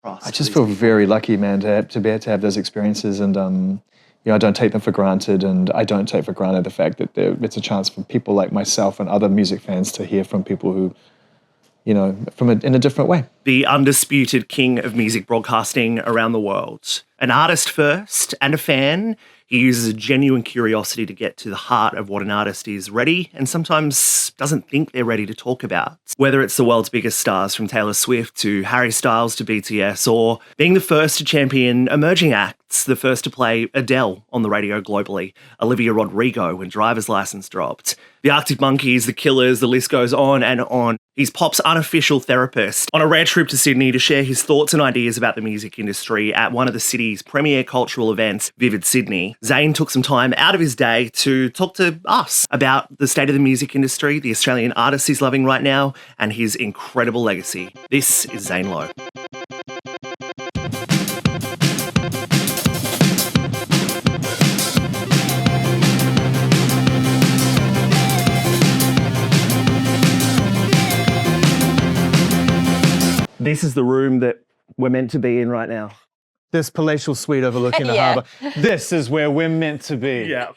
I just feel very lucky, man, to be able to have those experiences, and I don't take them for granted, and I don't take for granted the fact that it's a chance for people like myself and other music fans to hear from people who, in a different way. The undisputed king of music broadcasting around the world. An artist first and a fan. He uses a genuine curiosity to get to the heart of what an artist is ready and sometimes doesn't think they're ready to talk about. Whether it's the world's biggest stars from Taylor Swift to Harry Styles to BTS, or being the first to champion emerging acts, the first to play Adele on the radio globally, Olivia Rodrigo when Driver's License dropped, the Arctic Monkeys, the Killers, the list goes on and on. He's pop's unofficial therapist on a rare trip to Sydney to share his thoughts and ideas about the music industry at one of the city's premier cultural events, Vivid Sydney. Zane took some time out of his day to talk to us about the state of the music industry, the Australian artists he's loving right now, and his incredible legacy. This is Zane Lowe. This is the room that we're meant to be in right now. This palatial suite overlooking the harbour. This is where we're meant to be. Yeah.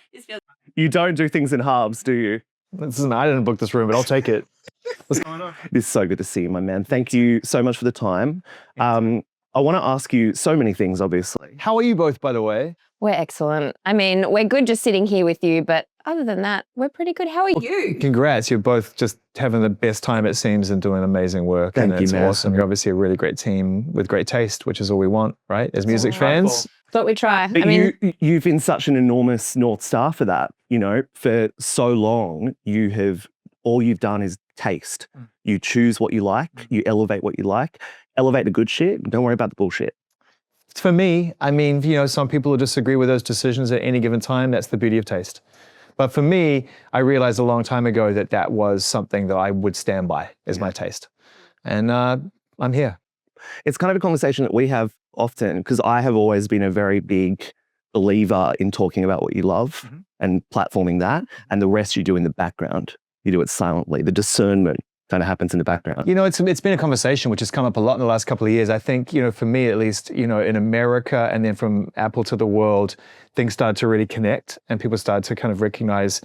You don't do things in halves, do you? I didn't book this room, but I'll take it. What's going on? It's so good to see you, my man. Thank you so much for the time. I want to ask you so many things, obviously. How are you both, by the way? We're excellent. I mean, we're good just sitting here with you, but other than that, we're pretty good. How are you? Congrats. You're both just having the best time, it seems, and doing amazing work. Thank you, it's man. Awesome. You're obviously a really great team with great taste, which is all we want, right? As music fans. But we try. But you've been such an enormous North Star for that. For so long, all you've done is taste. You choose what you like, you elevate what you like, elevate the good shit, don't worry about the bullshit. For me, some people will disagree with those decisions at any given time. That's the beauty of taste. But for me, I realized a long time ago that was something that I would stand by as my taste. And I'm here. It's kind of a conversation that we have often, because I have always been a very big believer in talking about what you love and platforming that, and the rest you do in the background. You do it silently. The discernment kind of happens in the background. It's been a conversation which has come up a lot in the last couple of years. I think, for me at least, in America and then from Apple to the world, things started to really connect and people started to kind of recognize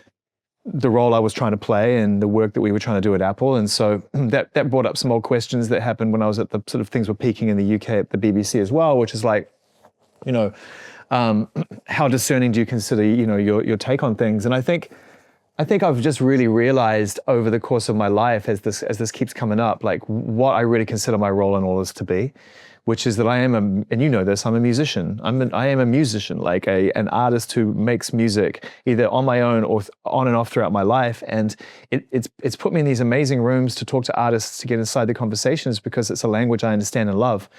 the role I was trying to play and the work that we were trying to do at Apple. And so that brought up some old questions that happened when I was at the sort of things were peaking in the UK at the BBC as well, which is like, how discerning do you consider, your take on things? And I think I've just really realized over the course of my life as this keeps coming up, like what I really consider my role in all this to be, which is that I am and you know this, I'm a musician. I am a musician, like an artist who makes music either on my own or on and off throughout my life. And it's put me in these amazing rooms to talk to artists, to get inside the conversations because it's a language I understand and love.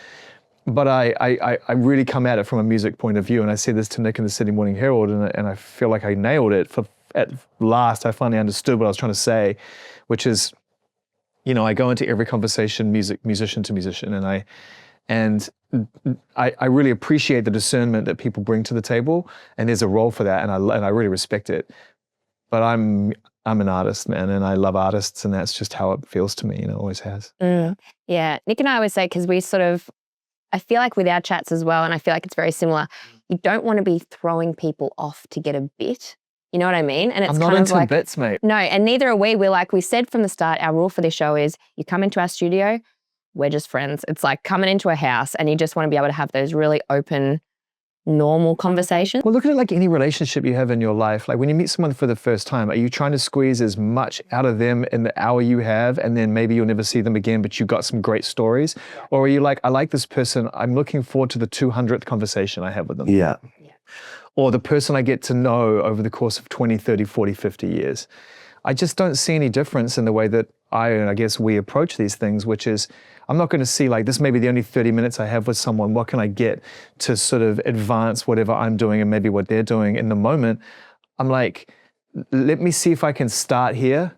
But I really come at it from a music point of view, and I said this to Nick in the Sydney Morning Herald, and I feel like I nailed it. At last, I finally understood what I was trying to say, which is, I go into every conversation, musician to musician, and I really appreciate the discernment that people bring to the table, and there's a role for that, and I really respect it. But I'm an artist, man, and I love artists, and that's just how it feels to me, always has. Yeah, Nick and I always say, because I feel like with our chats as well, and I feel like it's very similar, you don't want to be throwing people off to get a bit. You know what I mean? And it's I'm not kind of into bits, mate. No, and neither are we. We said from the start, our rule for this show is you come into our studio, we're just friends. It's like coming into a house and you just want to be able to have those really open, normal conversations. Well, look at it like any relationship you have in your life. Like when you meet someone for the first time, are you trying to squeeze as much out of them in the hour you have, and then maybe you'll never see them again, but you got some great stories? Or are you like, I like this person, I'm looking forward to the 200th conversation I have with them? Yeah. Or the person I get to know over the course of 20, 30, 40, 50 years. I just don't see any difference in the way that I guess we approach these things, which is, I'm not going to see like, this may be the only 30 minutes I have with someone. What can I get to sort of advance whatever I'm doing and maybe what they're doing in the moment? I'm like, let me see if I can start here,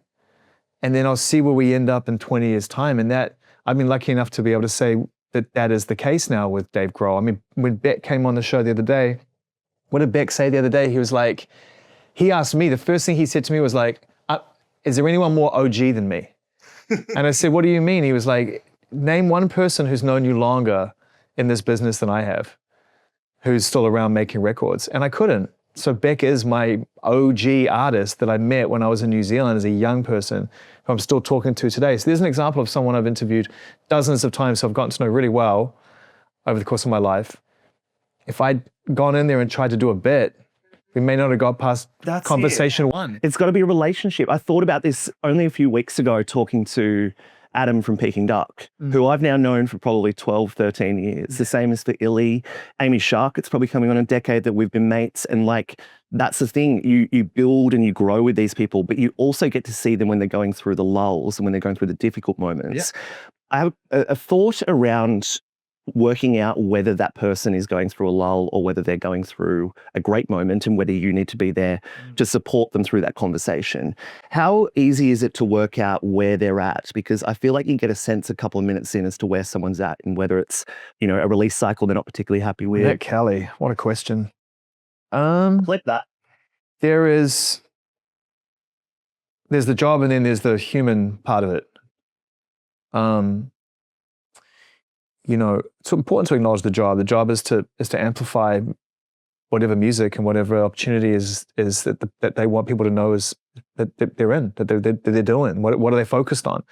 and then I'll see where we end up in 20 years' time. And that, I've been lucky enough to be able to say that is the case now with Dave Grohl. I mean, when Beck came on the show the other day, what did Beck say the other day? He was like, he asked me, the first thing he said to me was like, is there anyone more OG than me? And I said, what do you mean? He was like, name one person who's known you longer in this business than I have, who's still around making records. And I couldn't. So Beck is my OG artist that I met when I was in New Zealand as a young person, who I'm still talking to today. So there's an example of someone I've interviewed dozens of times, so I've gotten to know really well over the course of my life. If I'd gone in there and tried to do a bit, we may not have got past conversation one. It's got to be a relationship. I thought about this only a few weeks ago talking to Adam from Peking Duck, who I've now known for probably 12, 13 years. The same as for Illy. Amy Shark, it's probably coming on a decade that we've been mates. And like, that's the thing. You build and you grow with these people, but you also get to see them when they're going through the lulls and when they're going through the difficult moments. Yeah. I have a thought around working out whether that person is going through a lull or whether they're going through a great moment, and whether you need to be there to support them through that conversation. How easy is it to work out where they're at? Because I feel like you get a sense a couple of minutes in as to where someone's at, and whether it's, you know, a release cycle they're not particularly happy with. Yeah, Kelly, what a question. Flip that. There's the job, and then there's the human part of it. You know, it's important to acknowledge the job. The job is to amplify whatever music and whatever opportunity is that they want people to know is that they're in, that they're doing. What are they focused on?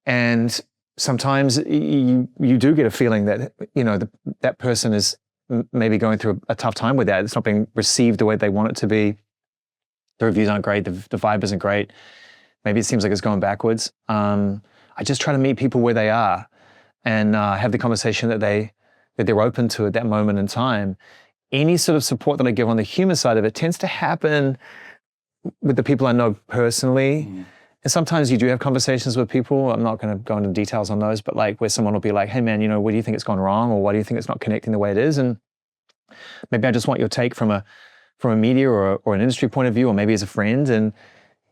And sometimes you do get a feeling that, you know, that person is maybe going through a tough time with that. It's not being received the way they want it to be. The reviews aren't great. The vibe isn't great. Maybe it seems like it's going backwards. I just try to meet people where they are and have the conversation that they're open to at that moment in time. Any sort of support that I give on the human side of it tends to happen with the people I know personally. And sometimes you do have conversations with people. I'm not going to go into details on those, but like where someone will be like, hey man, you know, where do you think it's gone wrong? Or why do you think it's not connecting the way it is? And maybe I just want your take from a media or an industry point of view, or maybe as a friend. And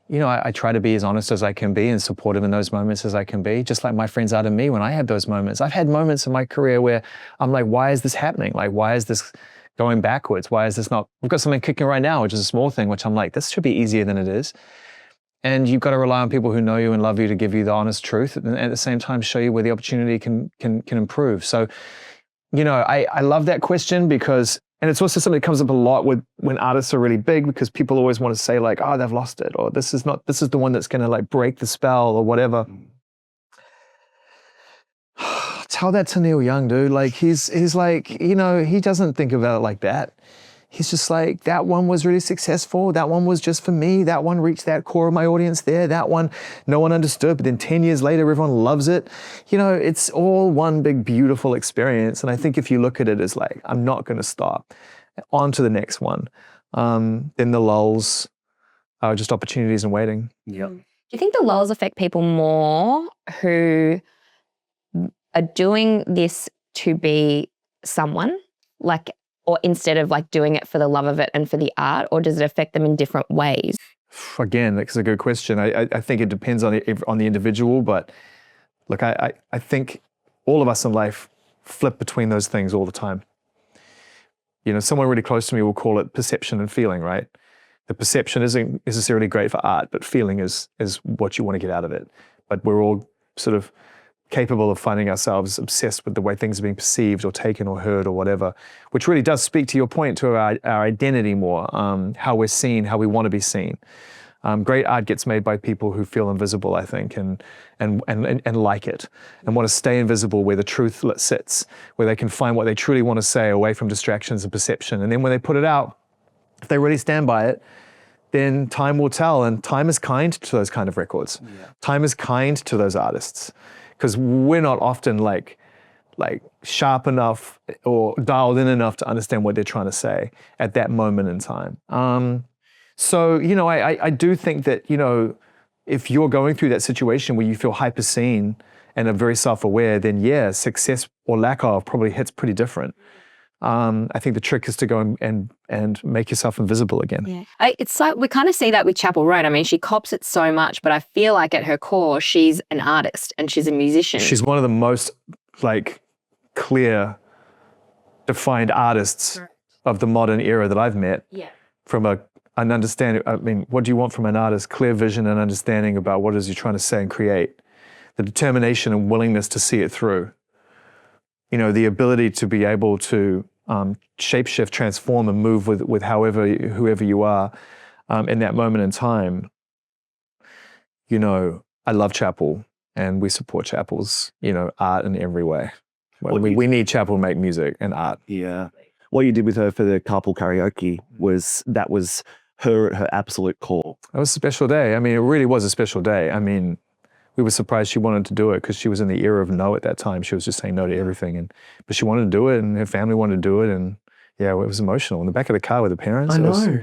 you know, I try to be as honest as I can be and supportive in those moments as I can be, just like my friends are to me when I have those moments. I've had moments in my career where I'm like, why is this happening? Like, why is this going backwards? Why is this not, we've got something kicking right now, which is a small thing, which I'm like, this should be easier than it is. And you've got to rely on people who know you and love you to give you the honest truth, and at the same time show you where the opportunity can improve. So, you know, I love that question because, and it's also something that comes up a lot when artists are really big, because people always want to say like, oh, they've lost it, or this is the one that's going to like break the spell or whatever. Tell that to Neil Young, dude. Like he's like, you know, he doesn't think about it like that. He's just like, that one was really successful. That one was just for me. That one reached that core of my audience there. That one, no one understood, but then 10 years later, everyone loves it. You know, it's all one big, beautiful experience. And I think if you look at it as like, I'm not going to stop, on to the next one. Then the lulls are just opportunities and waiting. Yeah. Do you think the lulls affect people more who are doing this to be someone, like, or instead of like doing it for the love of it and for the art, or does it affect them in different ways? Again, that's a good question. I think it depends on the individual, but look, I think all of us in life flip between those things all the time. You know, someone really close to me will call it perception and feeling, right? The perception isn't necessarily great for art, but feeling is what you want to get out of it. But we're all sort of capable of finding ourselves obsessed with the way things are being perceived or taken or heard or whatever, which really does speak to your point, to our identity more, how we're seen, how we want to be seen. Great art gets made by people who feel invisible, I think, and like it, and want to stay invisible where the truth sits, where they can find what they truly want to say away from distractions and perception. And then when they put it out, if they really stand by it, then time will tell, and time is kind to those kind of records. Yeah. Time is kind to those artists. Because we're not often like sharp enough or dialed in enough to understand what they're trying to say at that moment in time. So, you know, I do think that, you know, if you're going through that situation where you feel hyper seen and are very self-aware, then yeah, success or lack of probably hits pretty different. I think the trick is to go and make yourself invisible again. Yeah. It's like, we kind of see that with Chappell Roan. I mean, she cops it so much, but I feel like at her core, she's an artist and she's a musician. She's one of the most like clear, defined artists of the modern era that I've met. Yeah. From an understanding, I mean, what do you want from an artist? Clear vision and understanding about what it is you're trying to say and create. The determination and willingness to see it through. you know, the ability to be able to shapeshift, transform, and move with whoever you are in that moment in time. You know, I love Chappell, and we support Chappell's, you know, art in every way. We need Chappell to make music and art. Yeah. What you did with her for the carpool karaoke was her at her absolute core. It was a special day. I mean, it really was a special day. I mean, we were surprised she wanted to do it because she was in the era of no at that time. She was just saying no to everything, but she wanted to do it, and her family wanted to do it, and yeah, it was emotional. In the back of the car with the parents. I know.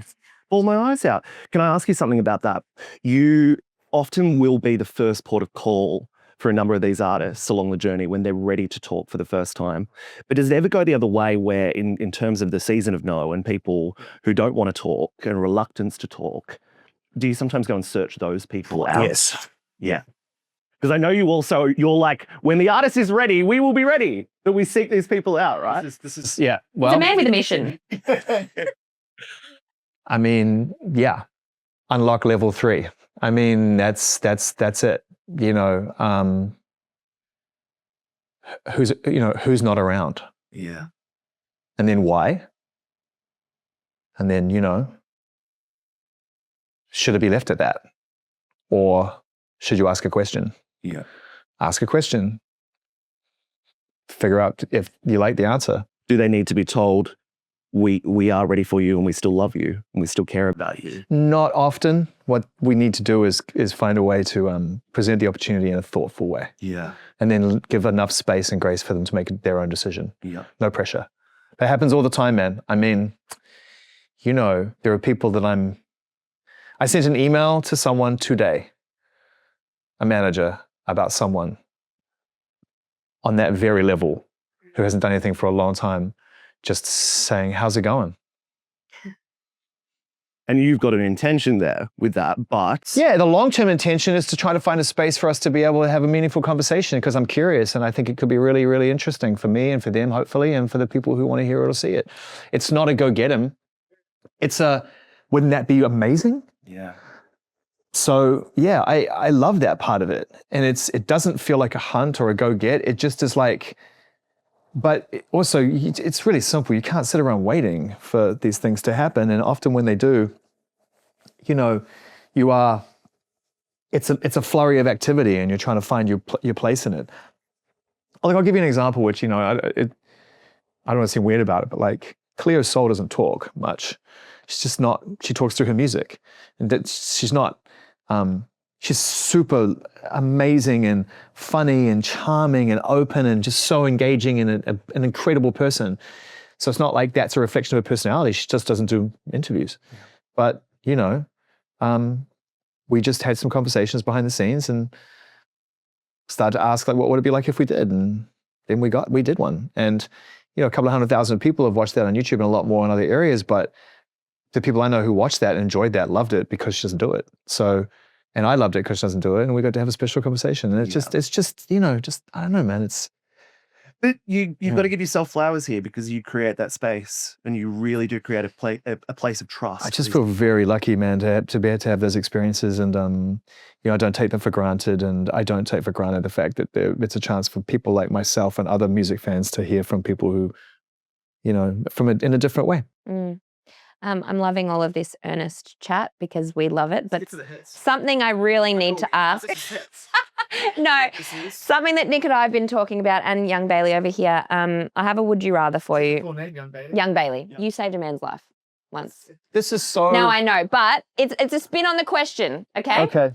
Bawled my eyes out. Can I ask you something about that? You often will be the first port of call for a number of these artists along the journey when they're ready to talk for the first time. But does it ever go the other way where in terms of the season of no and people who don't want to talk and reluctance to talk, do you sometimes go and search those people out? Yes. Yeah. Because I know you're like, when the artist is ready, we will be ready. But we seek these people out, right? This is yeah. Well, It's a man with a mission. I mean, yeah. Unlock level 3. I mean, that's it. You know, who's not around? Yeah. And then why? And then, you know, should it be left at that? Or should you ask a question? Yeah. Ask a question. Figure out if you like the answer. Do they need to be told, we are ready for you and we still love you and we still care about you? Not often. What we need to do is find a way to present the opportunity in a thoughtful way. Yeah. And then give enough space and grace for them to make their own decision. Yeah. No pressure. That happens all the time, man. I mean, you know, there are people that I sent an email to someone today, a manager, about someone on that very level who hasn't done anything for a long time, just saying, how's it going? And you've got an intention there with that, but... Yeah, the long-term intention is to try to find a space for us to be able to have a meaningful conversation because I'm curious and I think it could be really, really interesting for me and for them, hopefully, and for the people who want to hear it or see it. It's not a go get 'em. It's wouldn't that be amazing? Yeah. So yeah, I love that part of it. And it doesn't feel like a hunt or a go get. It just is like, but also it's really simple. You can't sit around waiting for these things to happen. And often when they do, you know, it's a flurry of activity and you're trying to find your place in it. Like I'll give you an example, which, you know, I don't want to seem weird about it, but like Cleo Sol doesn't talk much. She's just not, she talks through her music. And she's not, she's super amazing and funny and charming and open and just so engaging and an incredible person. So it's not like that's a reflection of her personality. She just doesn't do interviews. Yeah. But, you know, we just had some conversations behind the scenes and started to ask, like, what would it be like if we did? And then we did one. And, you know, a couple of 100,000 people have watched that on YouTube and a lot more in other areas, but the people I know who watched that and enjoyed that loved it because she doesn't do it. So, and I loved it because she doesn't do it, and we got to have a special conversation. And it's just, you know, just I don't know, man. But you've got to give yourself flowers here because you create that space and you really do create a place of trust. I just feel very lucky, man, to be able to have those experiences, and you know, I don't take them for granted, and I don't take for granted the fact that it's a chance for people like myself and other music fans to hear from people who, you know, in a different way. Mm. I'm loving all of this earnest chat because we love it. But something I really need to ask. No, something that Nick and I have been talking about, and young Bailey over here. I have a would you rather for you. Full name, young Bailey. Young Bailey, Yep. you saved a man's life once. This is so. No, I know, but it's a spin on the question. Okay. Okay.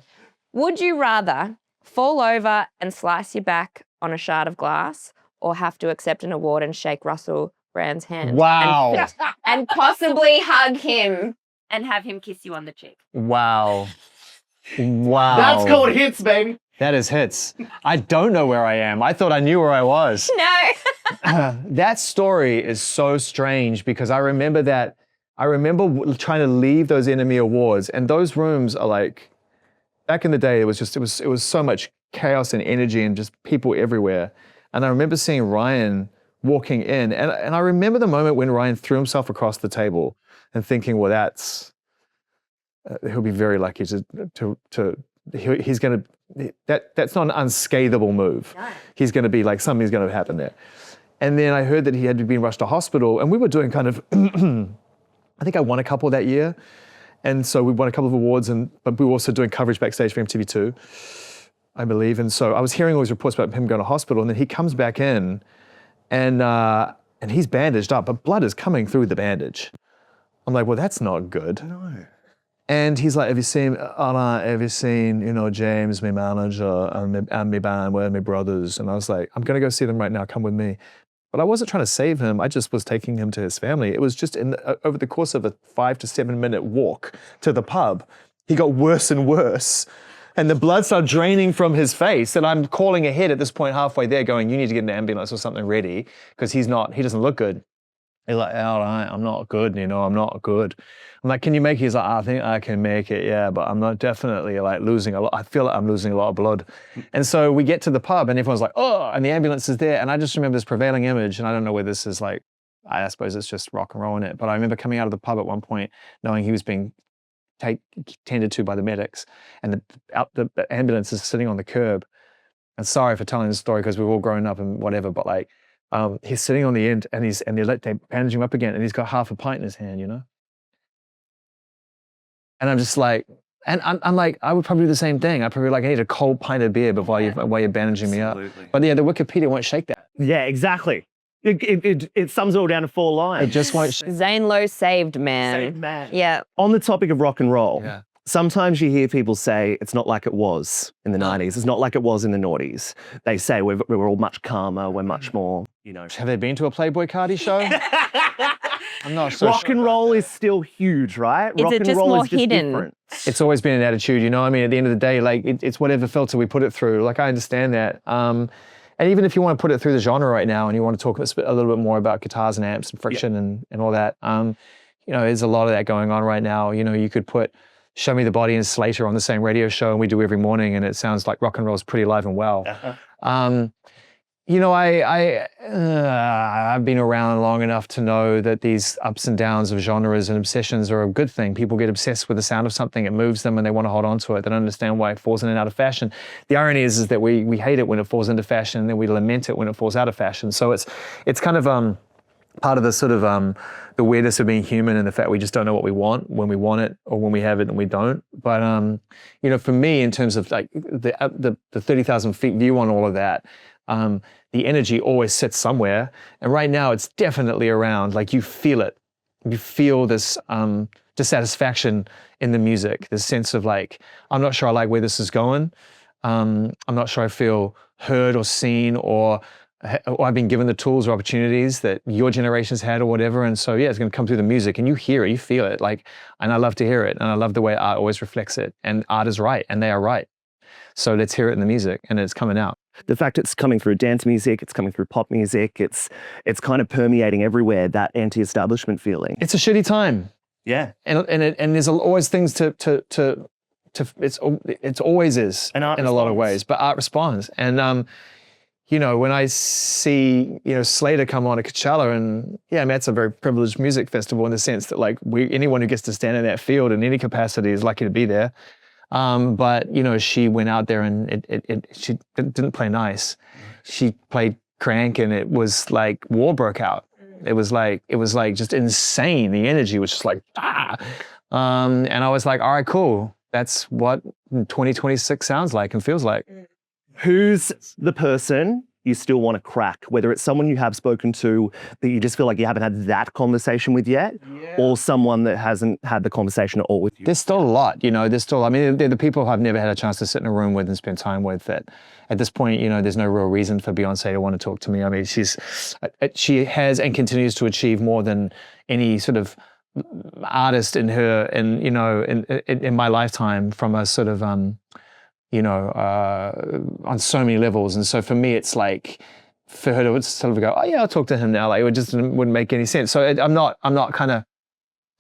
Would you rather fall over and slice your back on a shard of glass, or have to accept an award and shake Russell Brand's hand? Wow. And possibly hug him and have him kiss you on the cheek. Wow. Wow. That's called hits, baby. That is hits. I don't know where I am. I thought I knew where I was. No. That story is so strange because I remember trying to leave those NME Awards, and those rooms are like, back in the day, it was so much chaos and energy and just people everywhere. And I remember seeing Ryan walking in, and I remember the moment when Ryan threw himself across the table and thinking, well, he'll be very lucky he's going to, that's not an unscathable move. No. He's going to be like, something's going to happen there. And then I heard that he had been rushed to hospital, and we were doing kind of, I think I won a couple that year. And so we won a couple of awards, but we were also doing coverage backstage for MTV2, I believe. And so I was hearing all these reports about him going to hospital, and then he comes back in, and he's bandaged up, but blood is coming through the bandage. I'm like, well, that's not good. No. And he's like, have you seen, James, my manager, and my band, we're my brothers? And I was like, I'm gonna go see them right now, come with me. But I wasn't trying to save him, I just was taking him to his family. It was just over the course of a 5 to 7 minute walk to the pub, he got worse and worse. And the blood started draining from his face. And I'm calling ahead at this point halfway there going, you need to get an ambulance or something ready, because he doesn't look good. He's like, all right, I'm not good, I'm not good. I'm like, can you make it? He's like, I think I can make it, yeah, but I'm not definitely like losing a lot. I feel like I'm losing a lot of blood. And so we get to the pub and everyone's like, oh, and the ambulance is there. And I just remember this prevailing image, and I don't know where this is like, I suppose it's just rock and roll in it. But I remember coming out of the pub at one point knowing he was being tended to by the medics, and the ambulance is sitting on the curb. And sorry for telling this story because we've all grown up and whatever, but like, he's sitting on the end, and they bandage him up again, and he's got half a pint in his hand, And I'm just like, and I'm like, I would probably do the same thing. I'd probably like, I need a cold pint of beer while you're bandaging me up. But yeah, the Wikipedia won't shake that. Yeah, exactly. It sums it all down to 4 lines. It just won't shake. Zane Lowe saved man. Saved man. Yeah. On the topic of rock and roll, Yeah. sometimes you hear people say it's not like it was in the 90s. It's not like it was in the noughties. They say we were all much calmer. We're much more, Have they been to a Playboi Carti show? I'm not so rock sure. and roll is still huge, right? Is rock it and just roll more is just hidden? different. It's always been an attitude, I mean, at the end of the day, like it's whatever filter we put it through. Like I understand that. And even if you want to put it through the genre right now and you want to talk a little bit more about guitars and amps and friction and all that, there's a lot of that going on right now. You could put Show Me the Body and Slater on the same radio show, and we do every morning, and it sounds like rock and roll is pretty alive and well. Uh-huh. I've been around long enough to know that these ups and downs of genres and obsessions are a good thing. People get obsessed with the sound of something, it moves them, and they want to hold on to it. They don't understand why it falls in and out of fashion. The irony is that we hate it when it falls into fashion, and then we lament it when it falls out of fashion. So it's kind of part of the sort of the weirdness of being human, and the fact we just don't know what we want when we want it, or when we have it and we don't. But for me, in terms of like the 30,000 feet view on all of that, the energy always sits somewhere. And right now it's definitely around, like you feel it. You feel this dissatisfaction in the music, this sense of like, I'm not sure I like where this is going. I'm not sure I feel heard or seen, or I've been given the tools or opportunities that your generation's had or whatever. And so, yeah, it's going to come through the music, and you hear it, you feel it. Like, and I love to hear it. And I love the way art always reflects it. And art is right, and they are right. So let's hear it in the music, and it's coming out. The fact it's coming through dance music, it's coming through pop music, it's kind of permeating everywhere, that anti-establishment feeling. It's a shitty time. Yeah. And there's always things it's always is And art in a lot of responds. ways, but art responds. And, when I see, Slater come on at Coachella, and yeah, I mean, it's a very privileged music festival in the sense that like anyone who gets to stand in that field in any capacity is lucky to be there. But she went out there and she didn't play nice. She played crank, and it was like war broke out. It was like just insane. The energy was just like, and I was like, all right, cool. That's what 2026 sounds like and feels like. Who's the person you still want to crack? Whether it's someone you have spoken to that you just feel like you haven't had that conversation with yet, or someone that hasn't had the conversation at all with you. There's still a lot, they're the people I've never had a chance to sit in a room with and spend time with, that at this point, there's no real reason for Beyoncé to want to talk to me. I mean, she has and continues to achieve more than any sort of artist in my lifetime, from a sort of, on so many levels. And so for me, it's like, for her to sort of go, oh yeah, I'll talk to him now. Like, it just wouldn't make any sense. So I'm not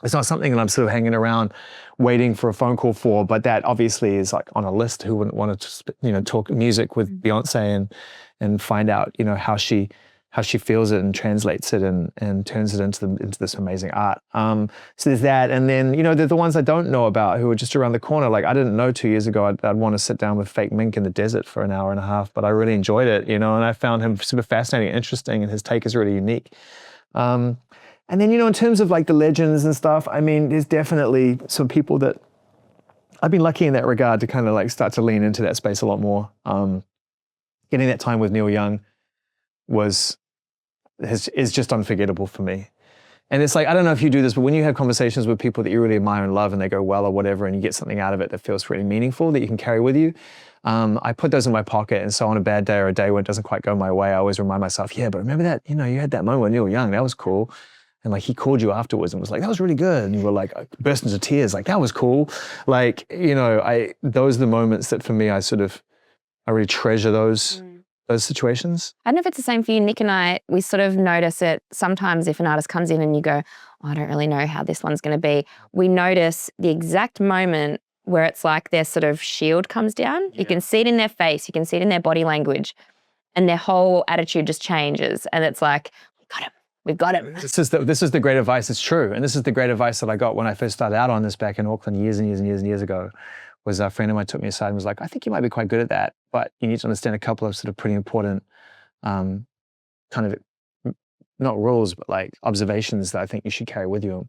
it's not something that I'm sort of hanging around waiting for a phone call for, but that obviously is like on a list. Who wouldn't want to, talk music with Beyoncé and find out, how how she feels it and translates it and turns it into this amazing art. So there's that. And then, there's the ones I don't know about who are just around the corner. Like I didn't know 2 years ago I'd want to sit down with Fake Mink in the desert for an hour and a half, but I really enjoyed it, and I found him super fascinating and interesting, and his take is really unique. And then, in terms of like the legends and stuff, I mean, there's definitely some people that I've been lucky in that regard to kind of like start to lean into that space a lot more. Getting that time with Neil Young is just unforgettable for me. And it's like, I don't know if you do this, but when you have conversations with people that you really admire and love and they go well or whatever, and you get something out of it that feels really meaningful that you can carry with you, I put those in my pocket. And so on a bad day or a day when it doesn't quite go my way, I always remind myself, yeah, but remember that, you had that moment when you were young, that was cool. And like, he called you afterwards and was like, that was really good. And you were like, burst into tears, like, that was cool. Like, those are the moments that for me, I really treasure those situations. I don't know if it's the same for you, Nick and I. We sort of notice it sometimes if an artist comes in and you go, oh, I don't really know how this one's going to be. We notice the exact moment where it's like their sort of shield comes down. Yeah. You can see it in their face. You can see it in their body language. And their whole attitude just changes. And it's like, we've got him. This is the great advice. It's true. And this is the great advice that I got when I first started out on this back in Auckland years and years and years and years ago. Was a friend of mine took me aside and was like, I think you might be quite good at that, but you need to understand a couple of sort of pretty important kind of, not rules, but like observations that I think you should carry with you.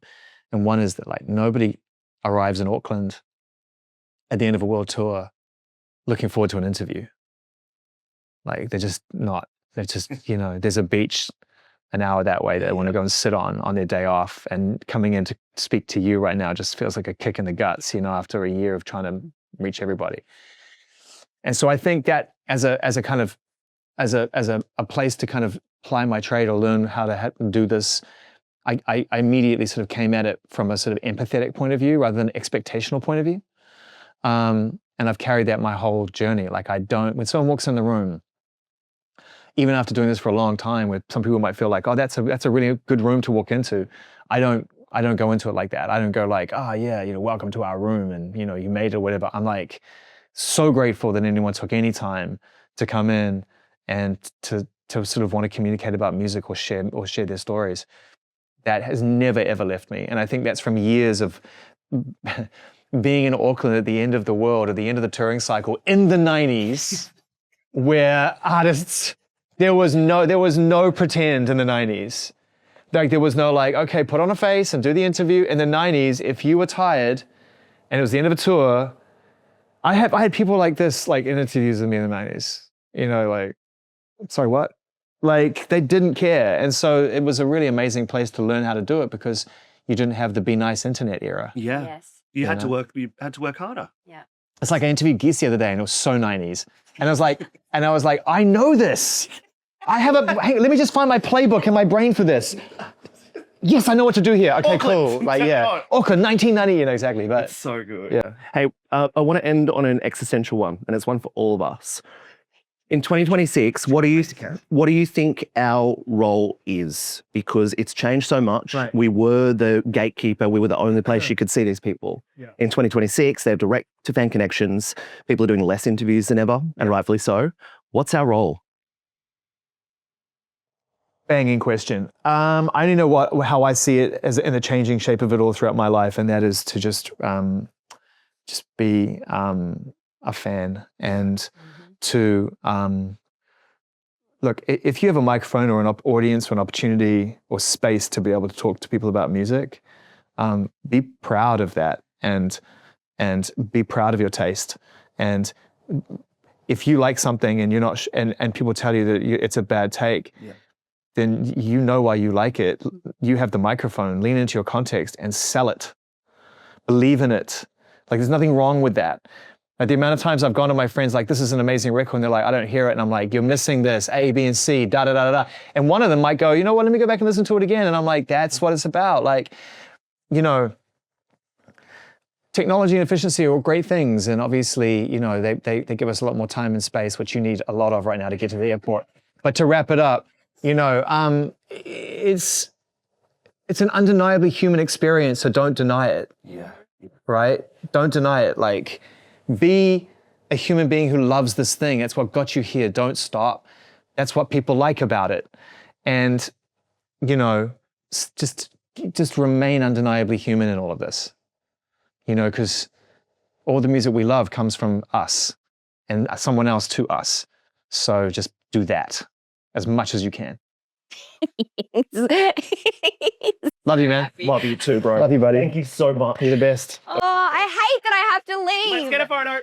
And one is that like nobody arrives in Auckland at the end of a world tour looking forward to an interview. Like they're just not, there's a beach an hour that way that they want to go and sit on their day off, and coming in to speak to you right now just feels like a kick in the guts, after a year of trying to reach everybody. And so I think that as a place to kind of ply my trade or learn how to do this, I immediately sort of came at it from a sort of empathetic point of view rather than expectational point of view. And I've carried that my whole journey. Like when someone walks in the room, even after doing this for a long time, where some people might feel like, oh, that's a really good room to walk into. I don't go into it like that. I don't go like, oh yeah, welcome to our room and you made it or whatever. I'm like so grateful that anyone took any time to come in and to sort of want to communicate about music or share their stories. That has never ever left me. And I think that's from years of being in Auckland at the end of the world, at the end of the touring cycle in the 90s, where artists, there was no pretend in the 90s. Like there was no like, okay, put on a face and do the interview. In the 90s, if you were tired and it was the end of a tour, I had people like this, like in interviews with me in the 90s, like, sorry, what? Like they didn't care. And so it was a really amazing place to learn how to do it because you didn't have the be nice internet era. Yeah. Yes. You had to work harder. Yeah. It's like I interviewed Geese the other day and it was so 90s. And I was like, I know this. Hey, let me just find my playbook in my brain for this. Yes, I know what to do here. Okay, Auckland. cool. Like, yeah. Auckland, 1990, exactly. But It's so good. yeah. Hey, I want to end on an existential one, and it's one for all of us. In 2026, what do you think our role is? Because it's changed so much. Right. We were the gatekeeper. We were the only place you could see these people. Yeah. In 2026, they have direct to fan connections. People are doing less interviews than ever, and rightfully so. What's our role? Banging question. I only know how I see it as in the changing shape of it all throughout my life, and that is to just be a fan and to look. If you have a microphone or an audience or an opportunity or space to be able to talk to people about music, be proud of that and be proud of your taste. And if you like something and you're not, and people tell you that it's a bad take. Yeah. Then you know why you like it. You have the microphone, lean into your context and sell it. Believe in it. Like there's nothing wrong with that. Like the amount of times I've gone to my friends like, this is an amazing record, and they're like, I don't hear it. And I'm like, you're missing this, A, B, and C, da, da, da, da, da. And one of them might go, you know what, let me go back and listen to it again. And I'm like, that's what it's about. Like, technology and efficiency are all great things. And obviously, they give us a lot more time and space, which you need a lot of right now to get to the airport. But to wrap it up, it's an undeniably human experience, so don't deny it. Yeah. Right? Don't deny it. Like, be a human being who loves this thing. That's what got you here. Don't stop. That's what people like about it. And, you know, just remain undeniably human in all of this, you know, because all the music we love comes from us and someone else to us. So just do that as much as you can. Love you, man. Love you too, bro. Love you, buddy. Thank you so much. You're the best. Oh, I hate that I have to leave. Let's get a photo.